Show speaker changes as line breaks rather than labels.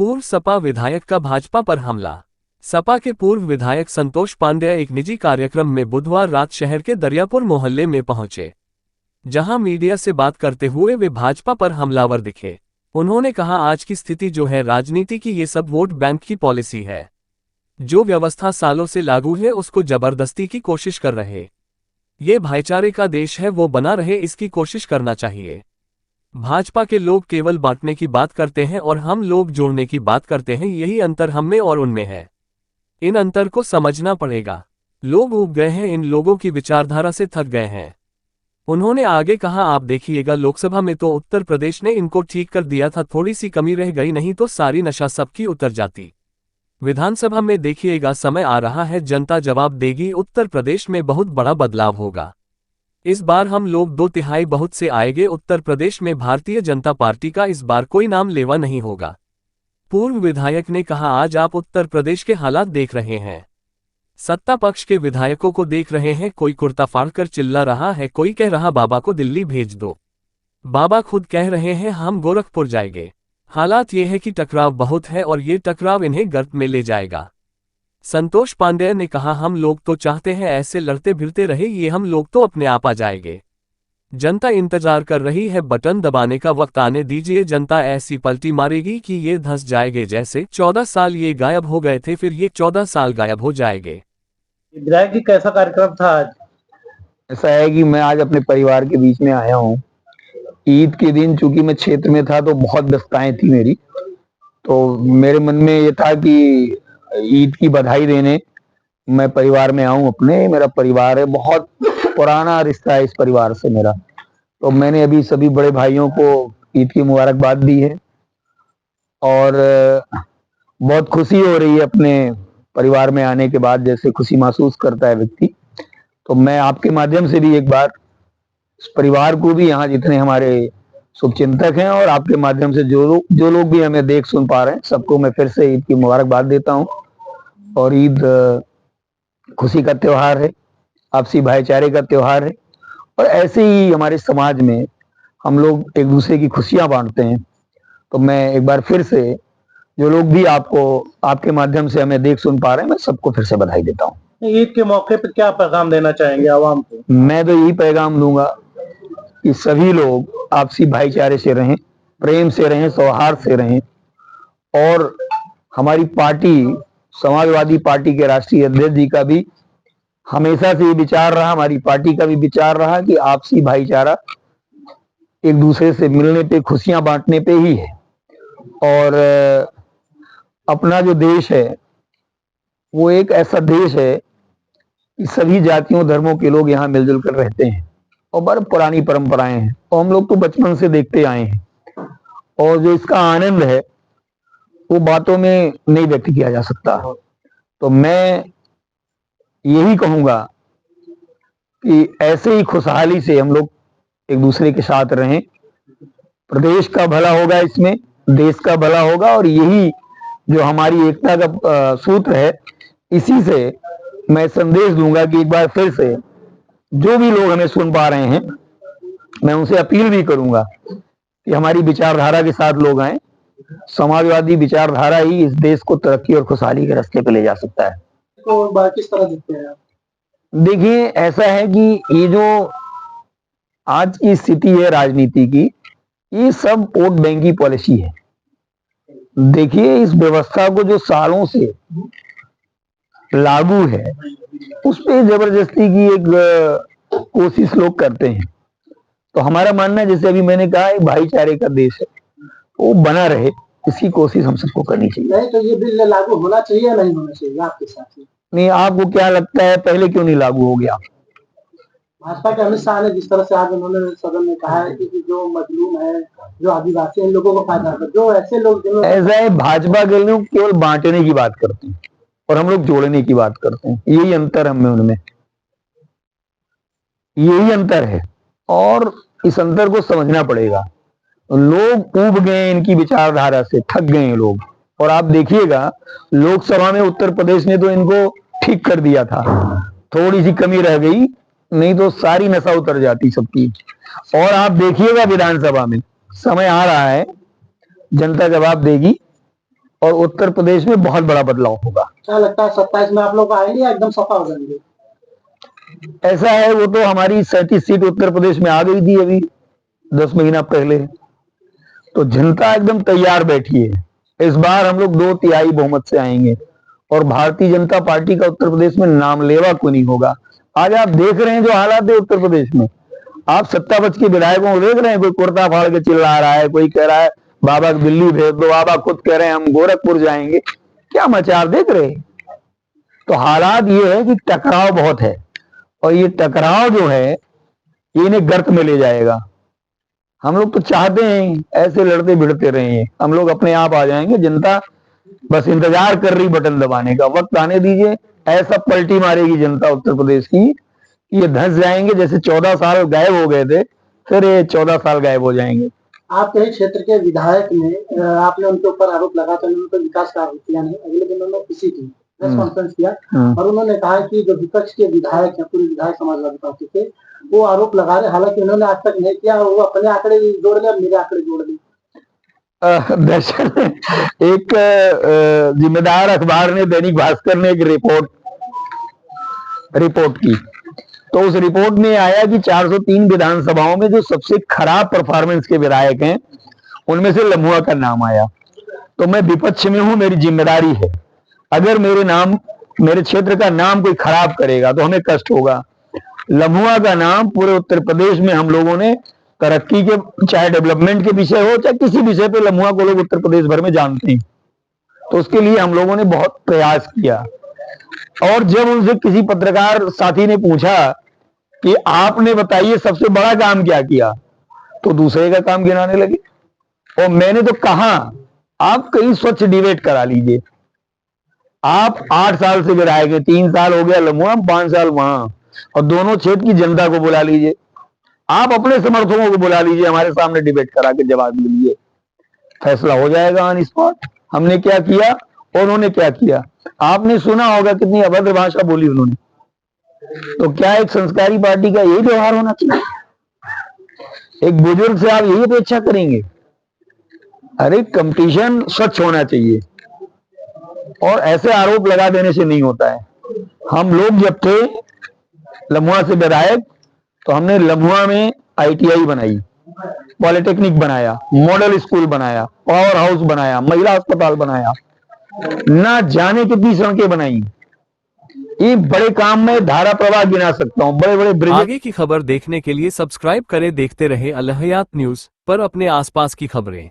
पूर्व सपा विधायक का भाजपा पर हमला। सपा के पूर्व विधायक संतोष पांडेय एक निजी कार्यक्रम में बुधवार रात शहर के दरियापुर मोहल्ले में पहुंचे, जहां मीडिया से बात करते हुए वे भाजपा पर हमलावर दिखे। उन्होंने कहा, आज की स्थिति जो है राजनीति की, ये सब वोट बैंक की पॉलिसी है। जो व्यवस्था सालों से लागू है उसको जबरदस्ती की कोशिश कर रहे। ये भाईचारे का देश है, वो बना रहे, इसकी कोशिश करना चाहिए। भाजपा के लोग केवल बांटने की बात करते हैं और हम लोग जोड़ने की बात करते हैं। यही अंतर हम में और उनमें है। इन अंतर को समझना पड़ेगा। लोग ऊब गए हैं, इन लोगों की विचारधारा से थक गए हैं। उन्होंने आगे कहा, आप देखिएगा लोकसभा में तो उत्तर प्रदेश ने इनको ठीक कर दिया था, थोड़ी सी कमी रह गई, नहीं तो सारी नशा सबकी उतर जाती। विधानसभा में देखिएगा, समय आ रहा है, जनता जवाब देगी। उत्तर प्रदेश में बहुत बड़ा बदलाव होगा। इस बार हम लोग 2/3 बहुत से आएंगे। उत्तर प्रदेश में भारतीय जनता पार्टी का इस बार कोई नाम लेवा नहीं होगा। पूर्व विधायक ने कहा, आज आप उत्तर प्रदेश के हालात देख रहे हैं। सत्ता पक्ष के विधायकों को देख रहे हैं, कोई कुर्ता फाड़कर चिल्ला रहा है, कोई कह रहा बाबा को दिल्ली भेज दो। बाबा खुद कह रहे हैं हम गोरखपुर जाएंगे। हालात ये है कि टकराव बहुत है और ये टकराव इन्हें गर्त में ले जाएगा। संतोष पांडेय ने कहा, हम लोग तो चाहते हैं ऐसे लड़ते भिड़ते रहे, ये हम लोग तो अपने आप आ जाएंगे। जनता इंतजार कर रही है, बटन दबाने का वक्त आने दीजिए। जनता ऐसी पलटी मारेगी कि ये धंस जाएंगे। जैसे 14 साल ये गायब हो गए थे, फिर ये 14 साल गायब हो जाएंगे।
विधायक जी, कैसा कार्यक्रम था आज?
ऐसा है कि मैं आज अपने परिवार के बीच में आया हूँ। ईद के दिन चूंकि मैं क्षेत्र में था तो बहुत व्यस्तताएं थी मेरी, तो मेरे मन में ये था कि ईद की बधाई देने मैं परिवार में आऊं अपने। मेरा परिवार है, बहुत पुराना रिश्ता है इस परिवार से मेरा। तो मैंने अभी सभी बड़े भाइयों को ईद की मुबारकबाद दी है और बहुत खुशी हो रही है अपने परिवार में आने के बाद, जैसे खुशी महसूस करता है व्यक्ति। तो मैं आपके माध्यम से भी एक बार इस परिवार को भी, यहाँ जितने हमारे शुभचिंतक हैं और आपके माध्यम से जो लोग भी हमें देख सुन पा रहे हैं, सबको मैं फिर से ईद की मुबारकबाद देता हूँ। और ईद खुशी का त्योहार है, आपसी भाईचारे का त्योहार है और ऐसे ही हमारे समाज में हम लोग एक दूसरे की खुशियां बांटते हैं। तो मैं एक बार फिर से जो लोग भी आपको आपके माध्यम से हमें देख सुन पा रहे हैं, मैं सबको फिर से बधाई देता हूँ।
ईद के मौके पर क्या पैगाम देना चाहेंगे आवाम को?
मैं तो यही पैगाम दूंगा कि सभी लोग आपसी भाईचारे से रहें, प्रेम से रहें, सौहार्द से रहें। और हमारी पार्टी, समाजवादी पार्टी के राष्ट्रीय अध्यक्ष जी का भी हमेशा से ये विचार रहा, हमारी पार्टी का भी विचार रहा कि आपसी भाईचारा एक दूसरे से मिलने पे, खुशियां बांटने पे ही है। और अपना जो देश है वो एक ऐसा देश है कि सभी जातियों धर्मों के लोग यहाँ मिलजुल कर रहते हैं और बड़ी पुरानी परंपराएं हैं और हम लोग तो बचपन से देखते आए हैं। और जो इसका आनंद है वो बातों में नहीं व्यक्त किया जा सकता। तो मैं यही कहूंगा कि ऐसे ही खुशहाली से हम लोग एक दूसरे के साथ रहें। प्रदेश का भला होगा, इसमें देश का भला होगा। और यही जो हमारी एकता का सूत्र है, इसी से मैं संदेश दूंगा कि एक बार फिर से जो भी लोग हमें सुन पा रहे हैं, मैं उनसे अपील भी करूंगा कि हमारी विचारधारा के साथ लोग आए। समाजवादी विचारधारा ही इस देश को तरक्की और खुशहाली के रास्ते पे ले जा सकता है।
तो किस तरह दिखते हैं आप?
देखिए, ऐसा है कि ये जो आज की स्थिति है राजनीति की, ये सब वोट बैंक की पॉलिसी है। देखिए, इस व्यवस्था को जो सालों से लागू है, उस पे जबरदस्ती की एक कोशिश लोग करते हैं। तो हमारा मानना है, जैसे अभी मैंने कहा, एक भाईचारे का देश है, वो बना रहे, इसकी कोशिश हम सबको करनी चाहिए।
नहीं तो ये बिल लागू होना चाहिए या नहीं होना चाहिए आपके साथ?
नहीं, आपको क्या लगता है पहले क्यों नहीं लागू हो गया?
भाजपा के अमित शाह ने जिस तरह से आज उन्होंने सदन में कहा है कि जो मजलूम है, जो आदिवासी, इन लोगों को फायदा है, जो ऐसे लोग
ऐसा है, भाजपा के लोग केवल बांटने की बात करते हैं और हम लोग जोड़ने की बात करते हैं। यही अंतर हम में उनमें, यही अंतर है और इस अंतर को समझना पड़ेगा। लोग ऊब गए इनकी विचारधारा से, थक गए हैं लोग। और आप देखिएगा, लोकसभा में उत्तर प्रदेश ने तो इनको ठीक कर दिया था, थोड़ी सी कमी रह गई, नहीं तो सारी नशा उतर जाती सबकी। और आप देखिएगा विधानसभा में समय आ रहा है, जनता जवाब देगी और उत्तर प्रदेश में बहुत बड़ा बदलाव होगा।
क्या लगता है 27 में आप लोग आएंगे या एकदम सफा हो जाएंगे?
ऐसा है, वो तो हमारी 37 सीट उत्तर प्रदेश में आ गई थी अभी 10 महीना पहले, तो जनता एकदम तैयार बैठी है। इस बार हम लोग 2/3 बहुमत से आएंगे और भारतीय जनता पार्टी का उत्तर प्रदेश में नामलेवा कोई नहीं होगा। आज आप देख रहे हैं जो हालात है उत्तर प्रदेश में, आप सत्ता पक्ष के विधायकों को देख रहे हैं, कोई कुर्ता फाड़ के चिल्ला रहा है, कोई कह रहा है बाबा दिल्ली भेज दो, बाबा खुद कह रहे हैं हम गोरखपुर जाएंगे। क्या मचार देख रहे हैं? तो हालात ये है कि टकराव बहुत है और ये टकराव जो है ये इन्हें गर्त में ले जाएगा। हम लोग तो चाहते हैं ऐसे लड़ते भिड़ते रहे, हम लोग अपने आप आ जाएंगे। जनता बस इंतजार कर रही बटन दबाने का, वक्त आने दीजिए। ऐसा पलटी मारेगी जनता उत्तर प्रदेश की, ये धंस जाएंगे। जैसे 14 साल गायब हो गए थे, फिर ये 14 साल गायब हो जाएंगे।
आपके ही क्षेत्र के विधायक ने आपने उनके ऊपर आरोप लगा था, उन्होंने कोई विकास कार्य किया नहीं। अगले दिन उन्होंने किसी की प्रेस कॉन्फ्रेंस किया और उन्होंने कहा कि जो विपक्ष के विधायक है, पूरे विधायक समाजवादी पार्टी के, वो आरोप लगा रहे, हालांकि उन्होंने आज तक नहीं किया। वो अपने आंकड़े जोड़ लिया, मेरे आंकड़े जोड़ दिए।
दरअसल एक जिम्मेदार अखबार ने, दैनिक भास्कर ने एक रिपोर्ट की, तो उस रिपोर्ट में आया कि 403 विधानसभाओं में जो सबसे खराब परफॉर्मेंस के विधायक हैं उनमें से लम्हुआ का नाम आया। तो मैं विपक्ष में हूं, मेरी जिम्मेदारी है, अगर मेरे क्षेत्र का नाम कोई खराब करेगा तो हमें कष्ट होगा। लम्हुआ का नाम पूरे उत्तर प्रदेश में हम लोगों ने तरक्की के, चाहे डेवलपमेंट के विषय हो चाहे किसी विषय पे, लम्हुआ को लोग उत्तर प्रदेश भर में जानते हैं। तो उसके लिए हम लोगों ने बहुत प्रयास किया। और जब उनसे किसी पत्रकार साथी ने पूछा कि आपने बताइए सबसे बड़ा काम क्या किया, तो दूसरे का काम गिनाने लगे। और मैंने तो कहा आप कहीं स्वच्छ डिबेट करा लीजिए। आप 8 साल से विधायक है, 3 साल हो गया लम्हुआ, 5 साल वहां, और दोनों क्षेत्र की जनता को बुला लीजिए, आप अपने समर्थकों को बुला लीजिए, हमारे सामने डिबेट करा के जवाब दीजिए, फैसला हो जाएगा ऑन स्पॉट। हमने क्या किया और उन्होंने क्या किया। आपने सुना होगा कितनी अभद्र भाषा बोली उन्होंने। तो क्या एक संस्कारी पार्टी का यही व्यवहार होना चाहिए? एक बुजुर्ग से आप यही अपेक्षा करेंगे? अरे कंपटीशन स्वच्छ होना चाहिए और ऐसे आरोप लगा देने से नहीं होता है। हम लोग जब थे लम्हुआ से विधायक, तो हमने लम्हुआ में ITI बनाई, पॉलिटेक्निक बनाया, मॉडल स्कूल बनाया, पावर हाउस बनाया, महिला अस्पताल बनाया, ना जाने कितनी सड़कें बनाई। ये बड़े काम में धारा प्रवाह गिना सकता हूँ, बड़े बड़े ब्रिज।
आगे की खबर देखने के लिए सब्सक्राइब करें। देखते रहे अल हयात न्यूज पर अपने आसपास की खबरें।